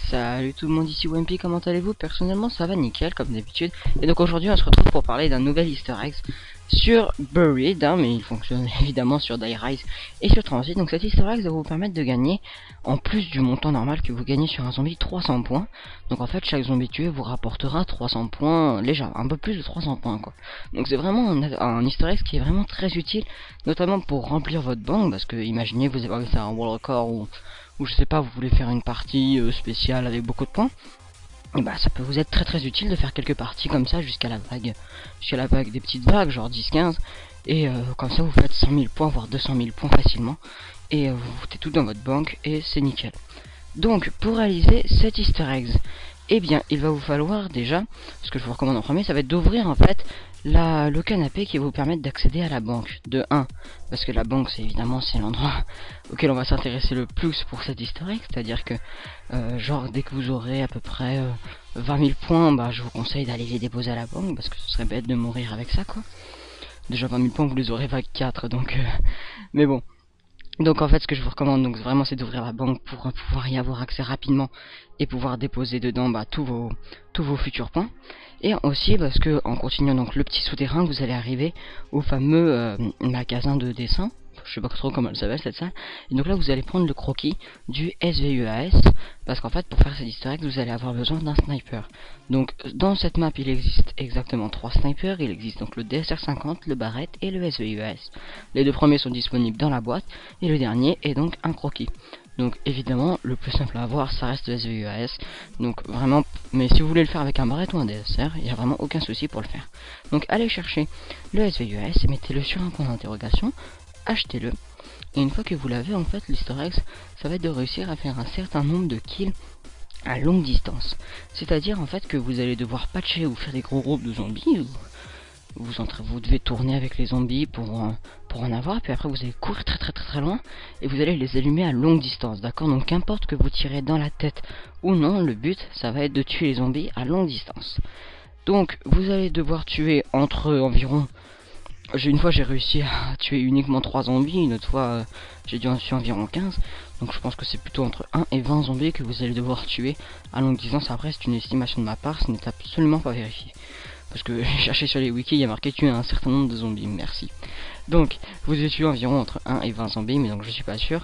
Salut tout le monde, ici Wimpy, comment allez-vous? Personnellement ça va nickel comme d'habitude. Et donc aujourd'hui on se retrouve pour parler d'un nouvel easter egg sur Buried, hein, mais il fonctionne évidemment sur Die Rise et sur Transit. Donc cet easter egg va vous permettre de gagner, en plus du montant normal que vous gagnez sur un zombie, 300 points. Donc en fait chaque zombie tué vous rapportera 300 points, légèrement, un peu plus de 300 points quoi. Donc c'est vraiment un easter egg qui est vraiment très utile, notamment pour remplir votre banque, parce que imaginez vous avez un world record ou je sais pas, vous voulez faire une partie spéciale avec beaucoup de points, et bah ça peut vous être très utile de faire quelques parties comme ça jusqu'à la vague des petites vagues, genre 10-15, et comme ça vous faites 100 000 points, voire 200 000 points facilement, et vous foutez tout dans votre banque, et c'est nickel. Donc pour réaliser cet easter egg, eh bien il va vous falloir déjà, ce que je vous recommande en premier, ça va être d'ouvrir en fait le canapé qui va vous permettre d'accéder à la banque. De 1, parce que la banque c'est évidemment c'est l'endroit auquel on va s'intéresser le plus pour cet easter egg, c'est à dire que genre dès que vous aurez à peu près 20 000 points, bah je vous conseille d'aller les déposer à la banque, parce que ce serait bête de mourir avec ça quoi. Déjà 20 000 points vous les aurez vague 4, donc mais bon. Donc en fait ce que je vous recommande donc vraiment c'est d'ouvrir la banque pour pouvoir y avoir accès rapidement et pouvoir déposer dedans tous vos futurs points. Et aussi parce que en continuant donc le petit souterrain, vous allez arriver au fameux magasin de dessin. Je sais pas trop comment elle s'appelle cette salle. Et donc là vous allez prendre le croquis du SVUAS, parce qu'en fait pour faire cet easter egg vous allez avoir besoin d'un sniper. Donc dans cette map il existe exactement 3 snipers. Il existe donc le DSR50, le Barrett et le SVUAS. Les deux premiers sont disponibles dans la boîte et le dernier est donc un croquis. Donc évidemment le plus simple à avoir ça reste le SVUAS. Donc vraiment, mais si vous voulez le faire avec un Barrett ou un DSR, il n'y a vraiment aucun souci pour le faire. Donc allez chercher le SVUAS et mettez-le sur un point d'interrogation, achetez-le. Et une fois que vous l'avez, en fait l'easter egg ça va être de réussir à faire un certain nombre de kills à longue distance. C'est à dire en fait que vous allez devoir patcher ou faire des gros groupes de zombies. Vous devez tourner avec les zombies pour en avoir, puis après vous allez courir très loin et vous allez les allumer à longue distance, d'accord? Donc qu'importe que vous tirez dans la tête ou non, le but ça va être de tuer les zombies à longue distance. Donc vous allez devoir tuer entre environ, une fois j'ai réussi à tuer uniquement 3 zombies, une autre fois j'ai dû en tuer environ 15, donc je pense que c'est plutôt entre 1 et 20 zombies que vous allez devoir tuer à longue distance. Après c'est une estimation de ma part, ce n'est absolument pas vérifié, parce que j'ai cherché sur les wikis, il y a marqué tuer un certain nombre de zombies, merci. Donc vous devez tuer environ entre 1 et 20 zombies, mais donc je suis pas sûr,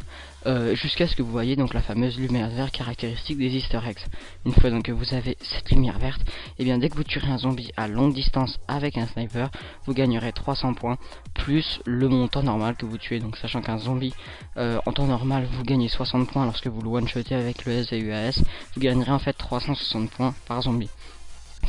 jusqu'à ce que vous voyez donc la fameuse lumière verte caractéristique des easter eggs. Une fois donc que vous avez cette lumière verte, et bien dès que vous tuerez un zombie à longue distance avec un sniper, vous gagnerez 300 points plus le montant normal que vous tuez. Donc sachant qu'un zombie en temps normal vous gagnez 60 points lorsque vous le one-shotez avec le SVUAS, vous gagnerez en fait 360 points par zombie.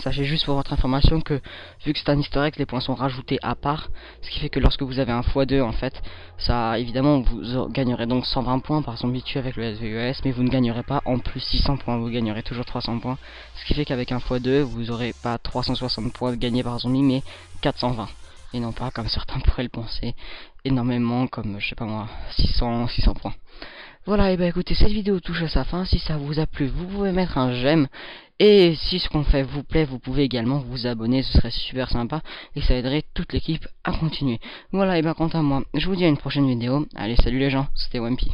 Sachez juste pour votre information que vu que c'est un easter egg, les points sont rajoutés à part, ce qui fait que lorsque vous avez un x2 en fait, ça évidemment vous gagnerez donc 120 points par zombie tué avec le SVUS, mais vous ne gagnerez pas en plus 600 points, vous gagnerez toujours 300 points, ce qui fait qu'avec un x2 vous aurez pas 360 points gagnés par zombie mais 420, et non pas comme certains pourraient le penser, énormément comme je sais pas moi 600 points. Voilà, et bah écoutez, cette vidéo touche à sa fin. Si ça vous a plu, vous pouvez mettre un j'aime. Et si ce qu'on fait vous plaît, vous pouvez également vous abonner, ce serait super sympa. Et ça aiderait toute l'équipe à continuer. Voilà, et bah quant à moi, je vous dis à une prochaine vidéo. Allez, salut les gens, c'était Wimpy.